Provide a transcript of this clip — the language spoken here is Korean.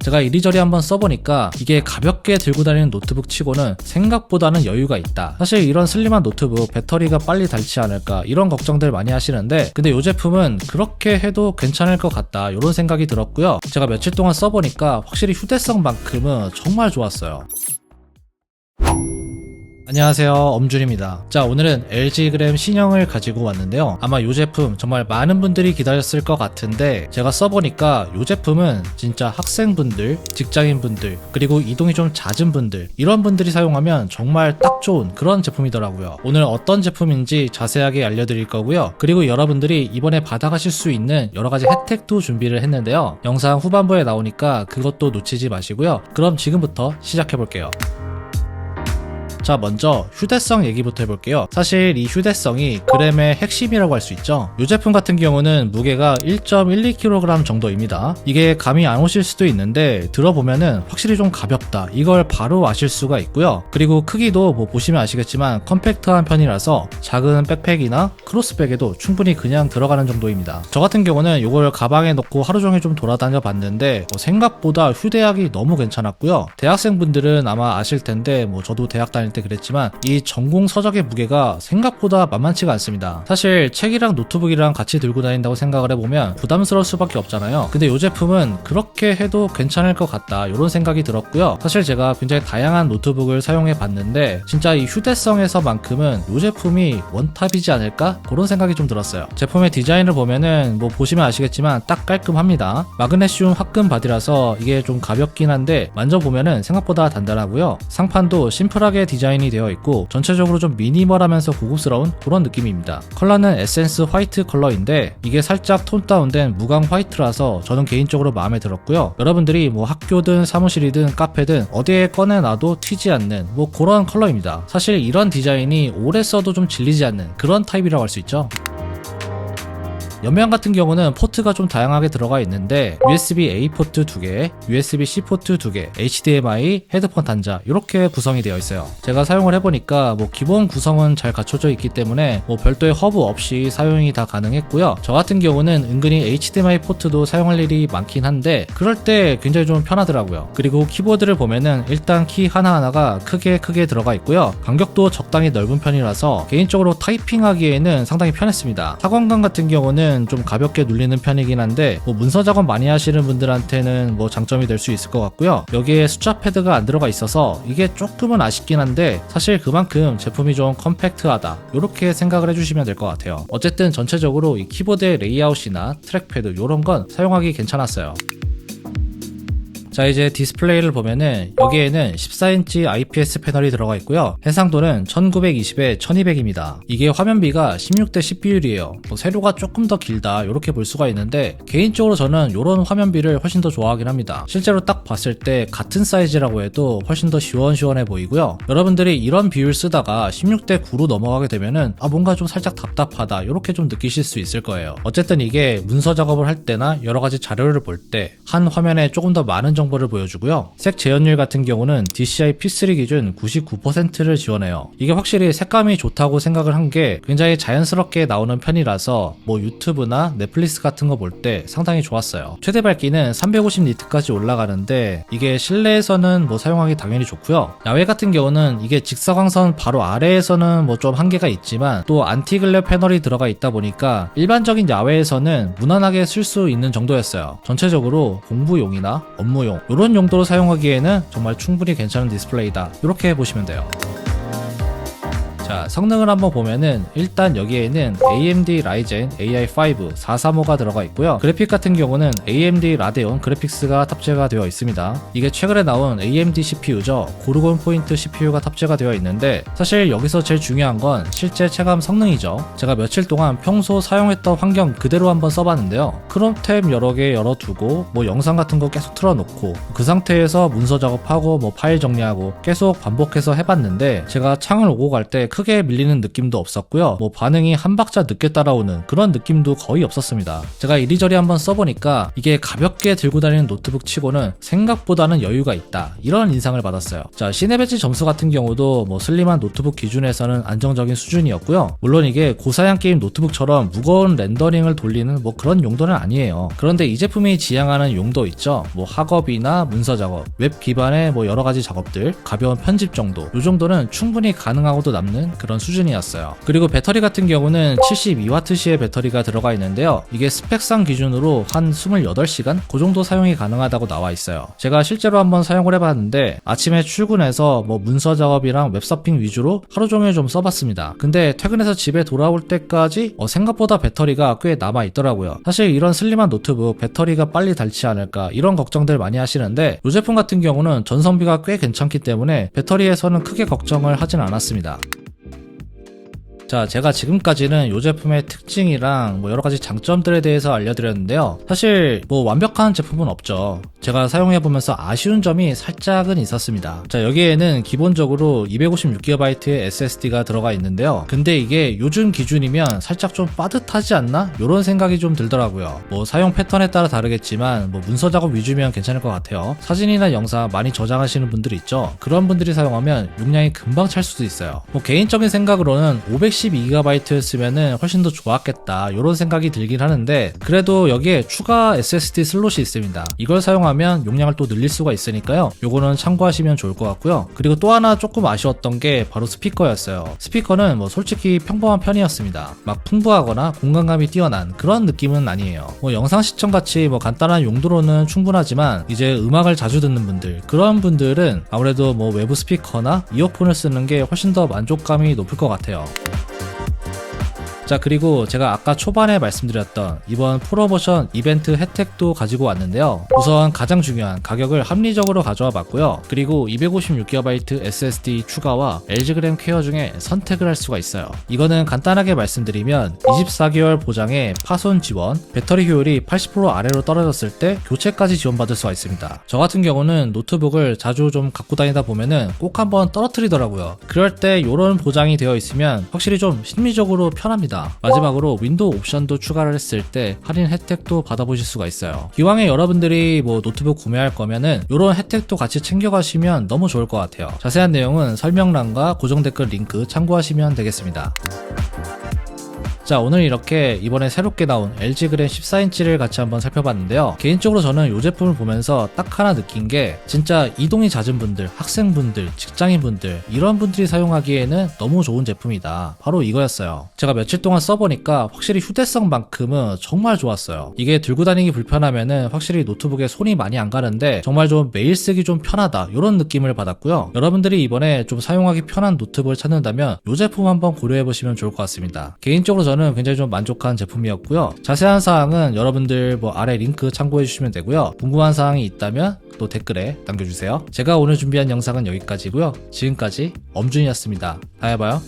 제가 이리저리 한번 써보니까 이게 가볍게 들고 다니는 노트북 치고는 생각보다는 여유가 있다. 사실 이런 슬림한 노트북 배터리가 빨리 닳지 않을까 이런 걱정들 많이 하시는데, 근데 이 제품은 그렇게 해도 괜찮을 것 같다 이런 생각이 들었고요. 제가 며칠 동안 써보니까 확실히 휴대성만큼은 정말 좋았어요. 안녕하세요, 엄준입니다. 자, 오늘은 LG 그램 신형을 가지고 왔는데요. 아마 이 제품 정말 많은 분들이 기다렸을 것 같은데, 제가 써보니까 이 제품은 진짜 학생분들, 직장인분들, 그리고 이동이 좀 잦은 분들, 이런 분들이 사용하면 정말 딱 좋은 그런 제품이더라고요. 오늘 어떤 제품인지 자세하게 알려드릴 거고요. 그리고 여러분들이 이번에 받아가실 수 있는 여러가지 혜택도 준비를 했는데요. 영상 후반부에 나오니까 그것도 놓치지 마시고요. 그럼 지금부터 시작해볼게요. 자, 먼저 휴대성 얘기부터 해볼게요. 사실 이 휴대성이 그램의 핵심이라고 할 수 있죠. 이 제품 같은 경우는 무게가 1.12kg 정도입니다. 이게 감이 안 오실 수도 있는데 들어보면은 확실히 좀 가볍다, 이걸 바로 아실 수가 있고요. 그리고 크기도 뭐 보시면 아시겠지만 컴팩트한 편이라서 작은 백팩이나 크로스백에도 충분히 그냥 들어가는 정도입니다. 저 같은 경우는 이걸 가방에 넣고 하루 종일 좀 돌아다녀 봤는데 생각보다 휴대하기 너무 괜찮았고요. 대학생분들은 아마 아실 텐데, 뭐 저도 대학 다닐 때 그랬지만 이 전공 서적의 무게가 생각보다 만만치가 않습니다. 사실 책이랑 노트북이랑 같이 들고 다닌다고 생각을 해보면 부담스러울 수밖에 없잖아요. 근데 이 제품은 그렇게 해도 괜찮을 것 같다 이런 생각이 들었고요. 사실 제가 굉장히 다양한 노트북을 사용해 봤는데 진짜 이 휴대성에서만큼은 이 제품이 원탑이지 않을까 그런 생각이 좀 들었어요. 제품의 디자인을 보면은 뭐 보시면 아시겠지만 딱 깔끔합니다. 마그네슘 합금 바디라서 이게 좀 가볍긴 한데 만져보면은 생각보다 단단하고요. 상판도 심플하게 디자인이 되어 있고 전체적으로 좀 미니멀하면서 고급스러운 그런 느낌입니다. 컬러는 에센스 화이트 컬러인데 이게 살짝 톤 다운된 무광 화이트라서 저는 개인적으로 마음에 들었고요. 여러분들이 뭐 학교든 사무실이든 카페든 어디에 꺼내놔도 튀지 않는 뭐 그런 컬러입니다. 사실 이런 디자인이 오래 써도 좀 질리지 않는 그런 타입이라고 할 수 있죠. 옆면 같은 경우는 포트가 좀 다양하게 들어가 있는데 USB-A 포트 2개, USB-C 포트 2개, HDMI, 헤드폰 단자 이렇게 구성이 되어 있어요. 제가 사용을 해보니까 뭐 기본 구성은 잘 갖춰져 있기 때문에 뭐 별도의 허브 없이 사용이 다 가능했고요. 저 같은 경우는 은근히 HDMI 포트도 사용할 일이 많긴 한데 그럴 때 굉장히 좀 편하더라고요. 그리고 키보드를 보면은 일단 키 하나하나가 크게 들어가 있고요. 간격도 적당히 넓은 편이라서 개인적으로 타이핑하기에는 상당히 편했습니다. 타건감 같은 경우는 좀 가볍게 눌리는 편이긴 한데 뭐 문서 작업 많이 하시는 분들한테는 뭐 장점이 될 수 있을 것 같고요. 여기에 숫자 패드가 안 들어가 있어서 이게 조금은 아쉽긴 한데 사실 그만큼 제품이 좀 컴팩트하다 이렇게 생각을 해주시면 될 것 같아요. 어쨌든 전체적으로 이 키보드의 레이아웃이나 트랙패드 이런 건 사용하기 괜찮았어요. 자, 이제 디스플레이를 보면은 여기에는 14인치 IPS 패널이 들어가 있고요. 해상도는 1920에 1200입니다. 이게 화면비가 16:10 비율이에요. 뭐 세로가 조금 더 길다 이렇게 볼 수가 있는데 개인적으로 저는 이런 화면비를 훨씬 더 좋아하긴 합니다. 실제로 딱 봤을 때 같은 사이즈라고 해도 훨씬 더 시원시원해 보이고요. 여러분들이 이런 비율 쓰다가 16:9로 넘어가게 되면은 뭔가 좀 살짝 답답하다 이렇게 좀 느끼실 수 있을 거예요. 어쨌든 이게 문서 작업을 할 때나 여러가지 자료를 볼 때 한 화면에 조금 더 많은 정보를 보여주고요. 색 재현율 같은 경우는 DCI P3 기준 99%를 지원해요. 이게 확실히 색감이 좋다고 생각을 한 게 굉장히 자연스럽게 나오는 편이라서 뭐 유튜브나 넷플릭스 같은 거 볼 때 상당히 좋았어요. 최대 밝기는 350니트까지 올라가는데 이게 실내에서는 뭐 사용하기 당연히 좋고요. 야외 같은 경우는 이게 직사광선 바로 아래에서는 뭐 좀 한계가 있지만 또 안티글레 패널이 들어가 있다 보니까 일반적인 야외에서는 무난하게 쓸 수 있는 정도였어요. 전체적으로 공부용이나 업무용 이런 용도로 사용하기에는 정말 충분히 괜찮은 디스플레이다 이렇게 보시면 돼요. 자, 성능을 한번 보면은 일단 여기에는 AMD Ryzen AI5 435가 들어가 있고요. 그래픽 같은 경우는 AMD 라데온 그래픽스가 탑재가 되어 있습니다. 이게 최근에 나온 AMD CPU죠. 고르곤 포인트 CPU가 탑재가 되어 있는데 사실 여기서 제일 중요한 건 실제 체감 성능이죠. 제가 며칠 동안 평소 사용했던 환경 그대로 한번 써봤는데요. 크롬 탭 여러 개 열어두고 뭐 영상 같은 거 계속 틀어놓고 그 상태에서 문서 작업하고 뭐 파일 정리하고 계속 반복해서 해봤는데 제가 창을 오고 갈 때 크게 밀리는 느낌도 없었고요. 뭐 반응이 한 박자 늦게 따라오는 그런 느낌도 거의 없었습니다. 제가 이리저리 한번 써보니까 이게 가볍게 들고 다니는 노트북 치고는 생각보다는 여유가 있다, 이런 인상을 받았어요. 자, 시네베지 점수 같은 경우도 뭐 슬림한 노트북 기준에서는 안정적인 수준이었고요. 물론 이게 고사양 게임 노트북처럼 무거운 렌더링을 돌리는 뭐 그런 용도는 아니에요. 그런데 이 제품이 지향하는 용도 있죠. 뭐 학업이나 문서 작업, 웹 기반의 뭐 여러 가지 작업들, 가벼운 편집 정도, 이 정도는 충분히 가능하고도 남는 그런 수준이었어요. 그리고 배터리 같은 경우는 72W시의 배터리가 들어가 있는데요. 이게 스펙상 기준으로 한 28시간? 그 정도 사용이 가능하다고 나와 있어요. 제가 실제로 한번 사용을 해봤는데 아침에 출근해서 뭐 문서 작업이랑 웹서핑 위주로 하루 종일 좀 써봤습니다. 근데 퇴근해서 집에 돌아올 때까지 생각보다 배터리가 꽤 남아있더라고요. 사실 이런 슬림한 노트북 배터리가 빨리 닳지 않을까 이런 걱정들 많이 하시는데 이 제품 같은 경우는 전성비가 꽤 괜찮기 때문에 배터리에서는 크게 걱정을 하진 않았습니다. 자, 제가 지금까지는 이 제품의 특징이랑 뭐 여러가지 장점들에 대해서 알려드렸는데요. 사실 뭐 완벽한 제품은 없죠. 제가 사용해보면서 아쉬운 점이 살짝은 있었습니다. 자, 여기에는 기본적으로 256GB의 SSD가 들어가 있는데요. 근데 이게 요즘 기준이면 살짝 좀 빠듯하지 않나? 이런 생각이 좀 들더라고요. 뭐 사용 패턴에 따라 다르겠지만 뭐 문서 작업 위주면 괜찮을 것 같아요. 사진이나 영상 많이 저장하시는 분들 있죠. 그런 분들이 사용하면 용량이 금방 찰 수도 있어요. 뭐 개인적인 생각으로는 512GB였으면 훨씬 더 좋았겠다, 이런 생각이 들긴 하는데 그래도 여기에 추가 SSD 슬롯이 있습니다. 이걸 사용하면 용량을 또 늘릴 수가 있으니까요. 요거는 참고하시면 좋을 것 같고요. 그리고 또 하나 조금 아쉬웠던 게 바로 스피커였어요. 스피커는 뭐 솔직히 평범한 편이었습니다. 막 풍부하거나 공간감이 뛰어난 그런 느낌은 아니에요. 뭐 영상 시청 같이 뭐 간단한 용도로는 충분하지만 이제 음악을 자주 듣는 분들, 그런 분들은 아무래도 뭐 외부 스피커나 이어폰을 쓰는 게 훨씬 더 만족감이 높을 것 같아요. 자, 그리고 제가 아까 초반에 말씀드렸던 이번 프로모션 이벤트 혜택도 가지고 왔는데요. 우선 가장 중요한 가격을 합리적으로 가져와 봤고요. 그리고 256GB SSD 추가와 LG그램 퀘어 중에 선택을 할 수가 있어요. 이거는 간단하게 말씀드리면 24개월 보장에 파손 지원, 배터리 효율이 80% 아래로 떨어졌을 때 교체까지 지원받을 수가 있습니다. 저 같은 경우는 노트북을 자주 좀 갖고 다니다 보면은 꼭 한번 떨어뜨리더라고요. 그럴 때 이런 보장이 되어 있으면 확실히 좀 심리적으로 편합니다. 마지막으로 윈도우 옵션도 추가를 했을 때 할인 혜택도 받아보실 수가 있어요. 기왕에 여러분들이 뭐 노트북 구매할 거면은 이런 혜택도 같이 챙겨가시면 너무 좋을 것 같아요. 자세한 내용은 설명란과 고정 댓글 링크 참고하시면 되겠습니다. 자, 오늘 이렇게 이번에 새롭게 나온 LG그램 14인치를 같이 한번 살펴봤는데요. 개인적으로 저는 이 제품을 보면서 딱 하나 느낀 게 진짜 이동이 잦은 분들, 학생분들, 직장인분들 이런 분들이 사용하기에는 너무 좋은 제품이다, 바로 이거였어요. 제가 며칠 동안 써보니까 확실히 휴대성만큼은 정말 좋았어요. 이게 들고 다니기 불편하면은 확실히 노트북에 손이 많이 안 가는데 정말 좀 매일 쓰기 좀 편하다, 이런 느낌을 받았고요. 여러분들이 이번에 좀 사용하기 편한 노트북을 찾는다면 이 제품 한번 고려해보시면 좋을 것 같습니다. 개인적으로 저는 굉장히 좀 만족한 제품이었고요. 자세한 사항은 여러분들 뭐 아래 링크 참고해 주시면 되고요. 궁금한 사항이 있다면 또 댓글에 남겨주세요. 제가 오늘 준비한 영상은 여기까지고요. 지금까지 엄준이었습니다. 다음에 봐요.